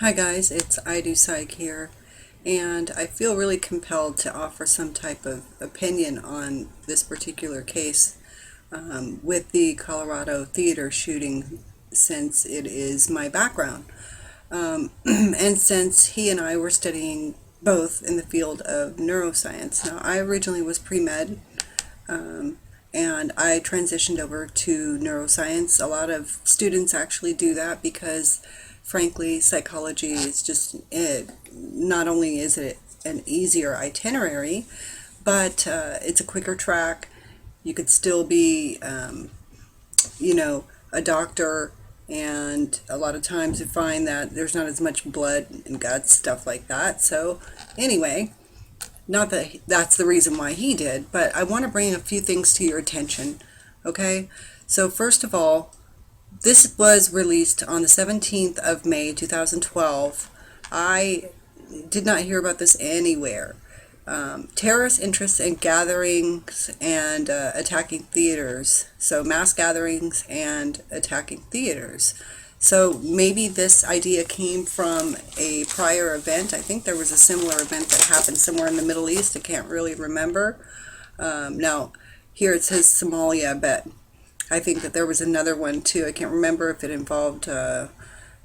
Hi guys, it's I Do Psych here, and I feel really compelled to offer some type of opinion on this particular case with the Colorado theater shooting, since it is my background. And since he and I were studying both in the field of neuroscience. Now, I originally was pre-med, and I transitioned over to neuroscience. A lot of students actually do that because, frankly, psychology is just it. Not only is it an easier itinerary, but it's a quicker track. You could still be, a doctor, and a lot of times you find that there's not as much blood and guts, stuff like that. So, anyway, not that that's the reason why he did, but I want to bring a few things to your attention. Okay? So, first of all, this was released on the 17th of May 2012. I did not hear about this anywhere. Terrorist interests in gatherings and attacking theaters. So mass gatherings and attacking theaters. So maybe this idea came from a prior event. I think there was a similar event that happened somewhere in the Middle East. I can't really remember. Now, here it says Somalia, but I think that there was another one too. I can't remember if it involved, well,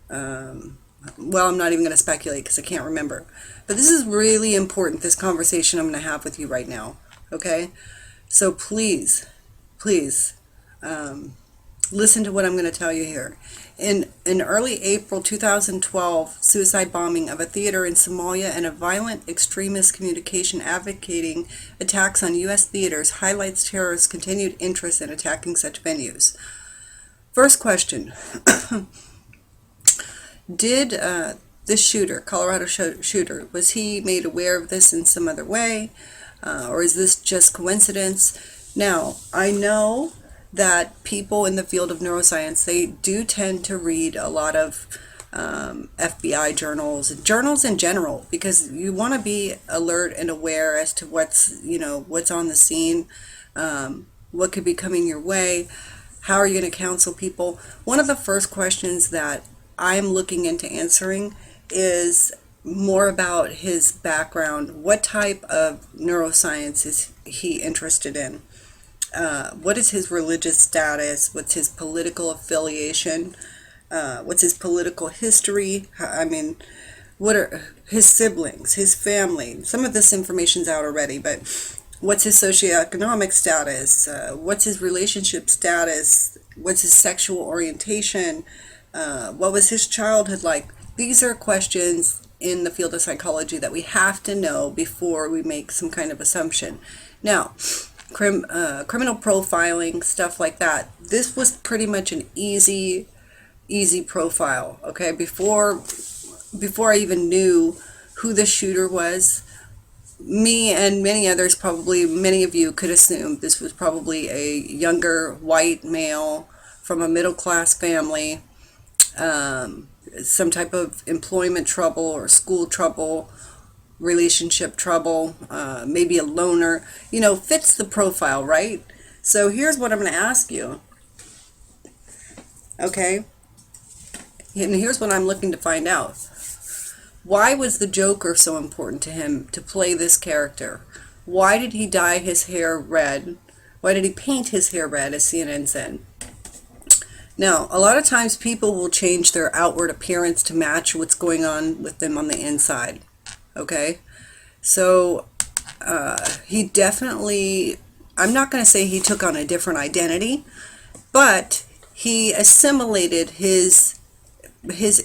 I'm not even going to speculate because I can't remember. But this is really important, this conversation I'm going to have with you right now. Okay? So please, listen to what I'm going to tell you here. In early April 2012, suicide bombing of a theater in Somalia and a violent extremist communication advocating attacks on U.S. theaters highlights terrorists' continued interest in attacking such venues. First question. Did this shooter, Colorado shooter, was he made aware of this in some other way? Or is this just coincidence? Now, I know that people in the field of neuroscience, they do tend to read a lot of FBI journals in general, because you want to be alert and aware as to what's on the scene, what could be coming your way, how are you going to counsel people. One of the first questions that I'm looking into answering is more about his background. What type of neuroscience is he interested in? What is his religious status? What's his political affiliation? What's his political history? I mean, what are his siblings, his family? Some of this information's out already, but what's his socioeconomic status? What's his relationship status? What's his sexual orientation? What was his childhood like? These are questions in the field of psychology that we have to know before we make some kind of assumption. Now, criminal profiling, stuff like that. This was pretty much an easy profile. Okay, before I even knew who the shooter was, me and many others, probably many of you, could assume this was probably a younger white male from a middle class family. Some type of employment trouble or school trouble, relationship trouble, maybe a loner, fits the profile, right? So here's what I'm going to ask you. Okay? And here's what I'm looking to find out. Why was the Joker so important to him to play this character? Why did he dye his hair red? Why did he paint his hair red, as CNN said? Now, a lot of times people will change their outward appearance to match what's going on with them on the inside. Okay? So, he definitely, I'm not going to say he took on a different identity, but he assimilated his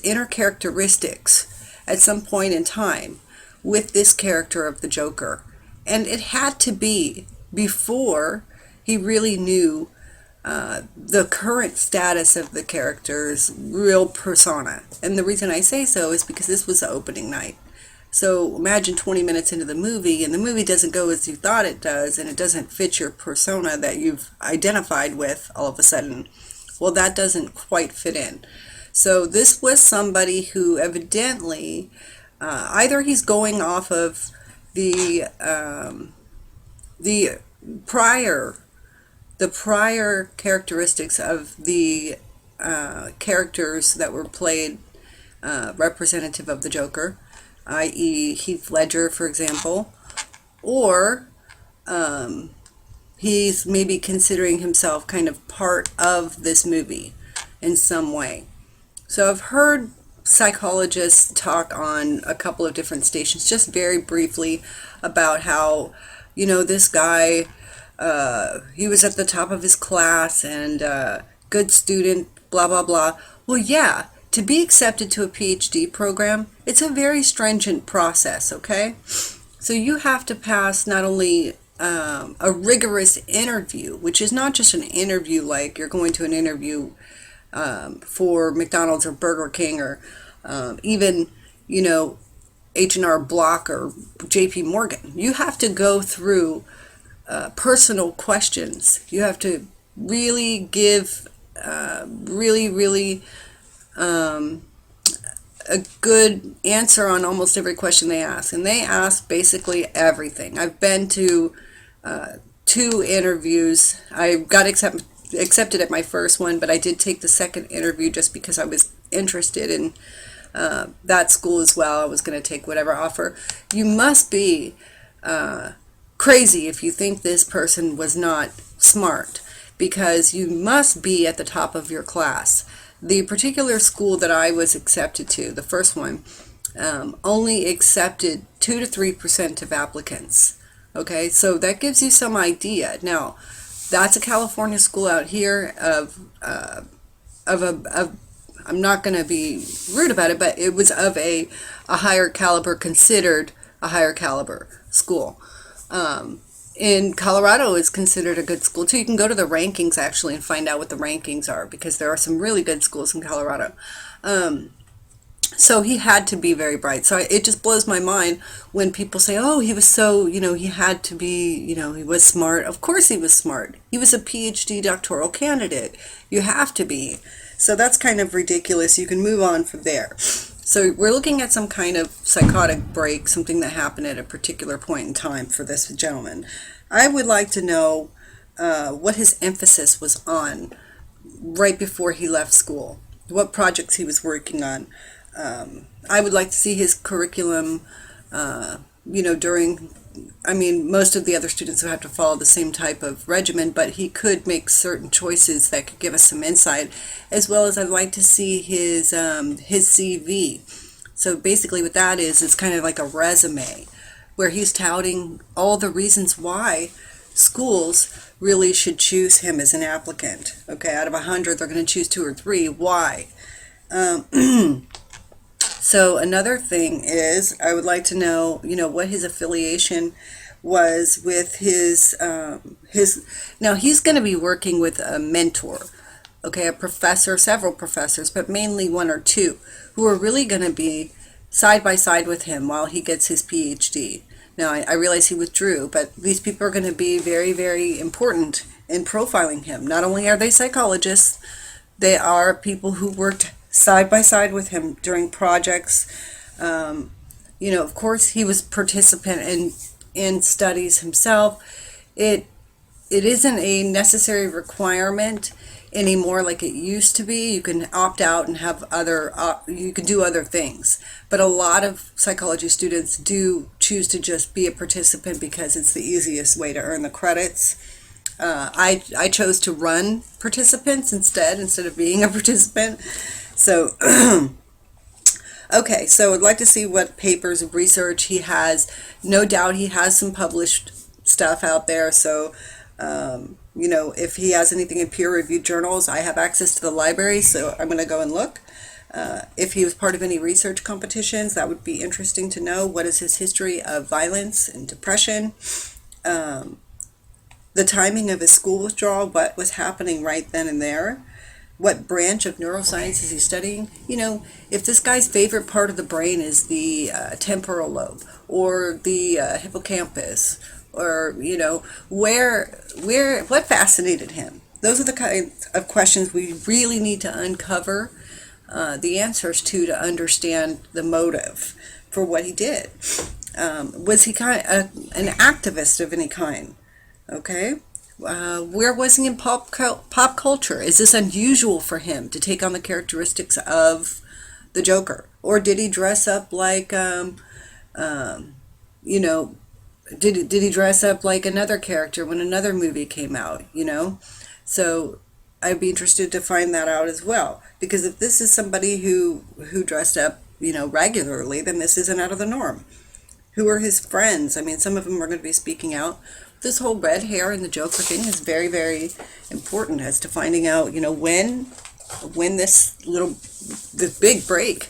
inner characteristics at some point in time with this character of the Joker. And it had to be before he really knew the current status of the character's real persona. And the reason I say so is because this was the opening night. So imagine 20 minutes into the movie, and the movie doesn't go as you thought it does, and it doesn't fit your persona that you've identified with all of a sudden. Well, that doesn't quite fit in. So this was somebody who evidently, either he's going off of the prior characteristics of the characters that were played representative of the Joker, i.e. Heath Ledger, for example, or he's maybe considering himself kind of part of this movie in some way. So I've heard psychologists talk on a couple of different stations, just very briefly, about how, this guy, he was at the top of his class and good student, blah, blah, blah. Well, yeah, to be accepted to a PhD program, it's a very stringent process, okay? So you have to pass not only a rigorous interview, which is not just an interview like you're going to an interview for McDonald's or Burger King or even, H&R Block or JP Morgan. You have to go through personal questions. You have to really give really a good answer on almost every question they ask. And they ask basically everything. I've been to 2 interviews. I got accepted at my first one, but I did take the second interview just because I was interested in that school as well. I was going to take whatever offer. You must be crazy if you think this person was not smart, because you must be at the top of your class. The particular school that I was accepted to, the first one, only accepted 2 to 3% of applicants. Okay, so that gives you some idea. Now, that's a California school out here of I'm not going to be rude about it, but it was of a higher caliber, considered a higher caliber school. In Colorado, it's considered a good school too. You can go to the rankings actually and find out what the rankings are, because there are some really good schools in Colorado. So he had to be very bright. So it just blows my mind when people say, oh, he was so, he had to be, he was smart. Of course he was smart. He was a PhD doctoral candidate. You have to be. So that's kind of ridiculous. You can move on from there. So we're looking at some kind of psychotic break, something that happened at a particular point in time for this gentleman. I would like to know what his emphasis was on right before he left school, what projects he was working on. I would like to see his curriculum, most of the other students would have to follow the same type of regimen, but he could make certain choices that could give us some insight, as well as I'd like to see his CV. So basically what that is, it's kind of like a resume where he's touting all the reasons why schools really should choose him as an applicant. Okay, out of 100, they're going to choose 2 or 3. Why? So another thing is, I would like to know, what his affiliation was with his. Now he's going to be working with a mentor, okay, a professor, several professors, but mainly 1 or 2, who are really going to be side by side with him while he gets his PhD. Now I realize he withdrew, but these people are going to be very, very important in profiling him. Not only are they psychologists, they are people who worked side by side with him during projects. Of course, he was participant in studies himself. It isn't a necessary requirement anymore like it used to be. You can opt out and have you can do other things. But a lot of psychology students do choose to just be a participant because it's the easiest way to earn the credits. I chose to run participants instead of being a participant. So, okay, so I'd like to see what papers of research he has. No doubt he has some published stuff out there. So, if he has anything in peer-reviewed journals, I have access to the library, so I'm going to go and look. If he was part of any research competitions, that would be interesting to know. What is his history of violence and depression? The timing of his school withdrawal, what was happening right then and there? What branch of neuroscience is he studying? If this guy's favorite part of the brain is the temporal lobe or the hippocampus, or what fascinated him? Those are the kinds of questions we really need to uncover the answers to understand the motive for what he did. Was he an activist of any kind? Okay. Where was he in pop culture? Is this unusual for him to take on the characteristics of the Joker? Or did he dress up like, you know, did he dress up like another character when another movie came out, you know? So I'd be interested to find that out as well. Because if this is somebody who dressed up, regularly, then this isn't out of the norm. Who are his friends? I mean, some of them are going to be speaking out. This whole red hair and the Joker thing is very, very important as to finding out, when this big break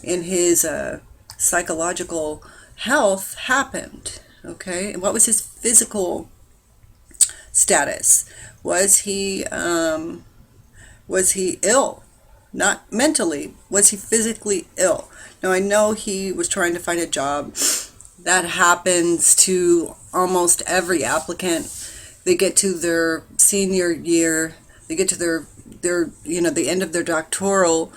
in his psychological health happened. Okay, and what was his physical status? Was he ill? Not mentally. Was he physically ill? Now I know he was trying to find a job. That happens to almost every applicant. They get to their senior year. They get to their the end of their doctoral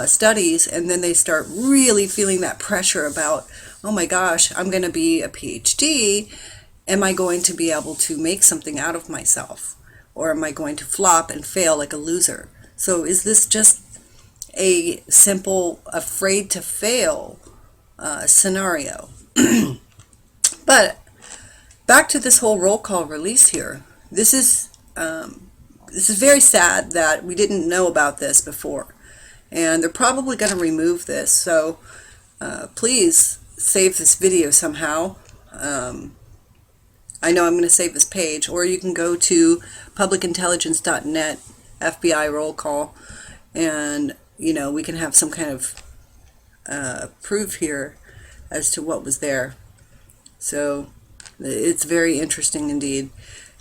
studies, and then they start really feeling that pressure about, oh my gosh, I'm going to be a PhD. Am I going to be able to make something out of myself? Or am I going to flop and fail like a loser? So is this just a simple afraid to fail scenario? But back to this whole roll call release here. This is very sad that we didn't know about this before. And they're probably going to remove this. So please save this video somehow. I know I'm going to save this page, or you can go to publicintelligence.net, FBI roll call, and we can have some kind of proof here as to what was there. So it's very interesting indeed.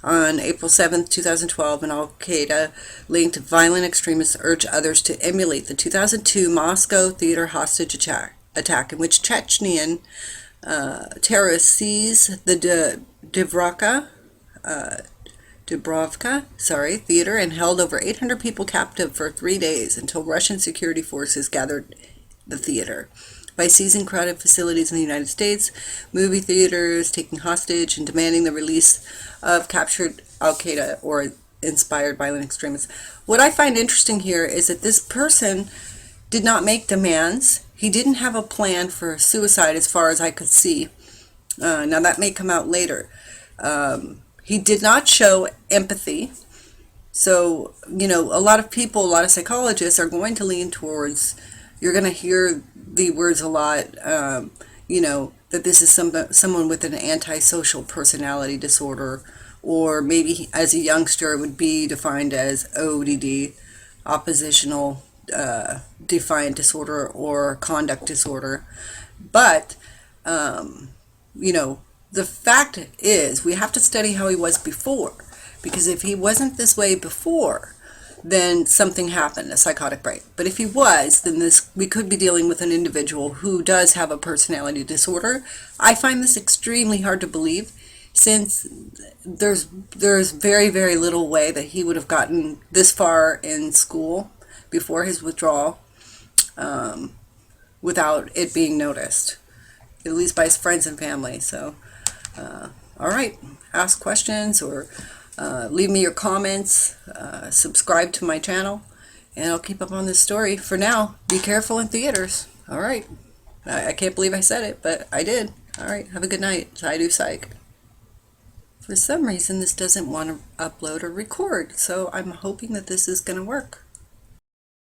On April 7th, 2012, an Al-Qaeda-linked violent extremists urged others to emulate the 2002 Moscow theater hostage attack in which Chechnyan terrorists seized the Dubrovka theater and held over 800 people captive for 3 days until Russian security forces gathered the theater. By seizing crowded facilities in the United States, movie theaters, taking hostage, and demanding the release of captured Al-Qaeda or inspired violent extremists. What I find interesting here is that this person did not make demands. He didn't have a plan for suicide as far as I could see. Now that may come out later. He did not show empathy. So, a lot of people, a lot of psychologists are going to lean towards, you're going to hear the words a lot, that this is someone with an antisocial personality disorder, or maybe as a youngster it would be defined as ODD, oppositional defiant disorder, or conduct disorder. But, the fact is we have to study how he was before, because if he wasn't this way before, then something happened, a psychotic break. But if he was, then we could be dealing with an individual who does have a personality disorder. I find this extremely hard to believe, since there's very, very little way that he would have gotten this far in school before his withdrawal without it being noticed, at least by his friends and family. So, all right, ask questions or leave me your comments, subscribe to my channel, and I'll keep up on this story. For now, be careful in theaters. All right. I can't believe I said it, but I did. All right. Have a good night. I do Psych. For some reason, this doesn't want to upload or record, so I'm hoping that this is going to work.